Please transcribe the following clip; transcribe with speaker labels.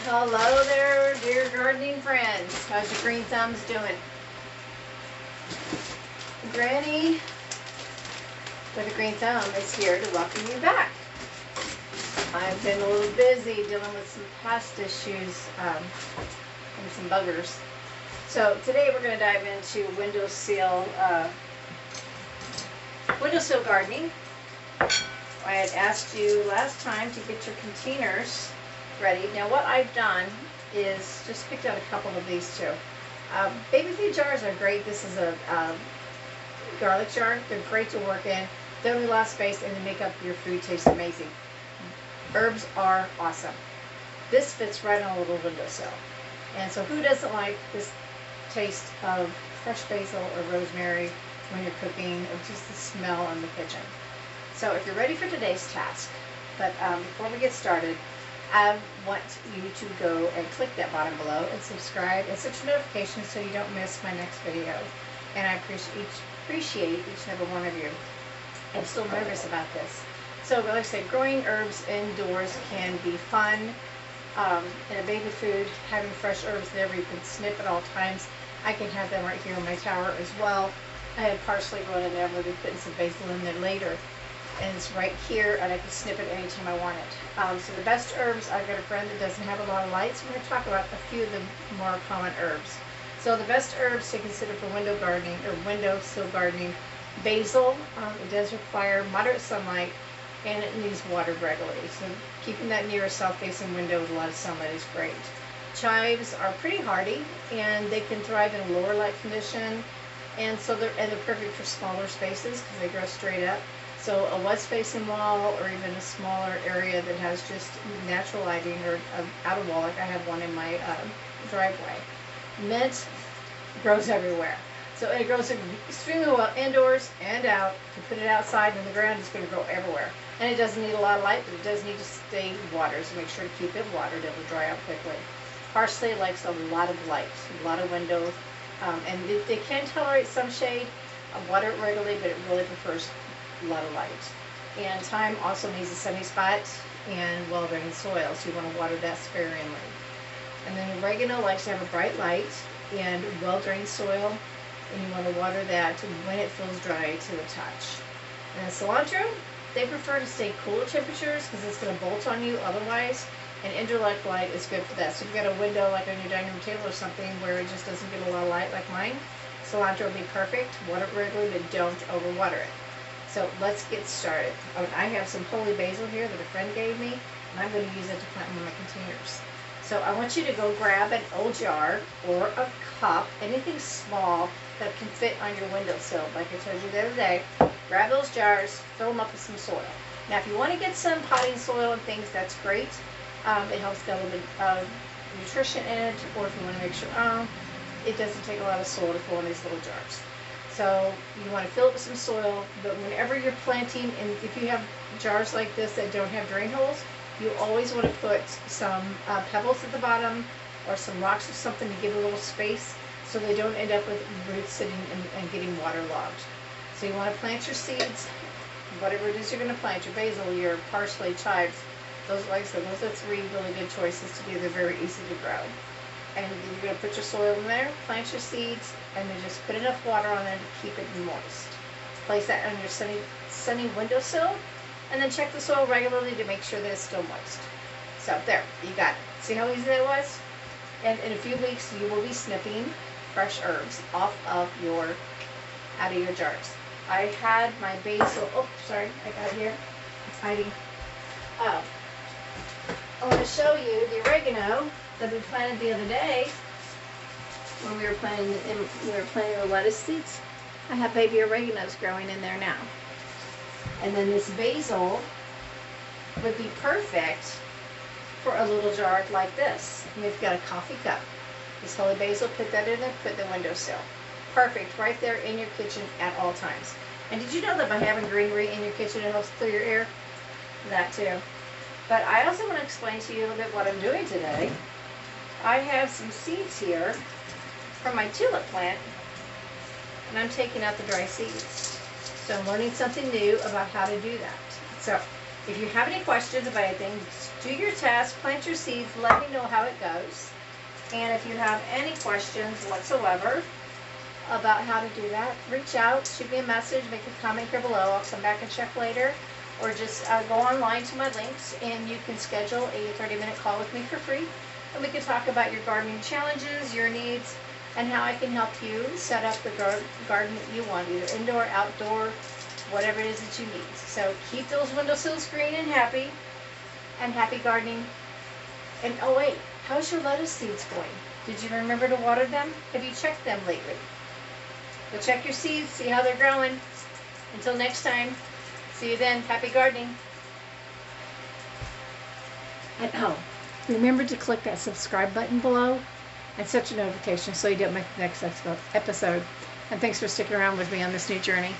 Speaker 1: Hello there, dear gardening friends. How's your green thumbs doing? Granny with a green thumb is here to welcome you back. I've been a little busy dealing with some pest issues and some buggers. So today we're going to dive into windowsill gardening. I had asked you last time to get your containers ready. Now what I've done is just picked out a couple of these too. Baby food jars are great. This is a garlic jar. They're great to work in. They only allow space and they make up your food taste amazing. Herbs are awesome. This fits right on a little windowsill. And so who doesn't like this taste of fresh basil or rosemary when you're cooking, or just the smell in the kitchen? So if you're ready for today's task, but before we get started, I want you to go and click that button below and subscribe and set your notifications so you don't miss my next video. And I appreciate each and every one of you. I'm still nervous about this. So like I said, growing herbs indoors can be fun. In a baby food, having fresh herbs there where you can snip at all times. I can have them right here in my tower as well. I had parsley growing in there. We'll be putting some basil in there later. And it's right here, and I can snip it anytime I want it. So the best herbs, I've got a friend that doesn't have a lot of lights. We're going to talk about a few of the more common herbs. So the best herbs to consider for window gardening or windowsill gardening: basil. It does require moderate sunlight, and it needs watered regularly. So keeping that near a south-facing window with a lot of sunlight is great. Chives are pretty hardy, and they can thrive in a lower light condition, and so they're perfect for smaller spaces because they grow straight up. So a west-facing wall, or even a smaller area that has just natural lighting, or out of wall, like I have one in my driveway. Mint grows everywhere. So it grows extremely well indoors and out. If you put it outside in the ground, it's going to grow everywhere. And it doesn't need a lot of light, but it does need to stay watered. So make sure to keep it watered. It will dry out quickly. Parsley likes a lot of light, a lot of windows, and they can tolerate some shade. Water it regularly, but it really prefers a lot of light. And thyme also needs a sunny spot and well-drained soil, so you want to water that sparingly. And then oregano likes to have a bright light and well-drained soil, and you want to water that when it feels dry to the touch. And cilantro, they prefer to stay cooler temperatures because it's going to bolt on you otherwise, and indirect light is good for that. So if you've got a window like on your dining room table or something where it just doesn't get a lot of light like mine, cilantro will be perfect. Water it regularly, but don't overwater it. So let's get started. I have some holy basil here that a friend gave me, and I'm going to use it to plant one of my containers. So I want you to go grab an old jar or a cup, anything small that can fit on your windowsill. Like I told you the other day, grab those jars, fill them up with some soil. Now if you want to get some potting soil and things, that's great. It helps get a little bit of nutrition in it, or if you want to make sure it doesn't take a lot of soil to fill in these little jars. So you want to fill it with some soil, but whenever you're planting, and if you have jars like this that don't have drain holes, you always want to put some pebbles at the bottom or some rocks or something to give a little space so they don't end up with roots sitting and getting waterlogged. So you want to plant your seeds, whatever it is you're going to plant, your basil, your parsley, chives. Those, like I said, those are three really good choices to do. They're very easy to grow. And you're going to put your soil in there, plant your seeds, and then just put enough water on them to keep it moist. Place that on your sunny windowsill, and then check the soil regularly to make sure that it's still moist. So there, you got it. See how easy that was? And in a few weeks, you will be snipping fresh herbs out of your jars. I had my basil. Oh, sorry, I got it here. It's hiding. I want to show you the oregano that we planted the other day when we were planting the lettuce seeds. I have baby oreganos growing in there now. And then this basil would be perfect for a little jar like this. And we've got a coffee cup. This holy basil, put that in there, put the windowsill. Perfect, right there in your kitchen at all times. And did you know that by having greenery in your kitchen, it helps clear your air? That too. But I also want to explain to you a little bit what I'm doing today. I have some seeds here from my tulip plant, and I'm taking out the dry seeds. So I'm learning something new about how to do that. So If you have any questions about anything, do your test, plant your seeds, let me know how it goes. And if you have any questions whatsoever about how to do that, reach out, shoot me a message, make a comment here below. I'll come back and check later. Or just go online to my links and you can schedule a 30-minute call with me for free. And we can talk about your gardening challenges, your needs, and how I can help you set up the garden that you want, either indoor, outdoor, whatever it is that you need. So keep those windowsills green and happy gardening. And oh wait, how's your lettuce seeds going? Did you remember to water them? Have you checked them lately? Go check your seeds, see how they're growing. Until next time, see you then. Happy gardening. And oh, remember to click that subscribe button below and set your notifications so you don't miss the next episode. And thanks for sticking around with me on this new journey.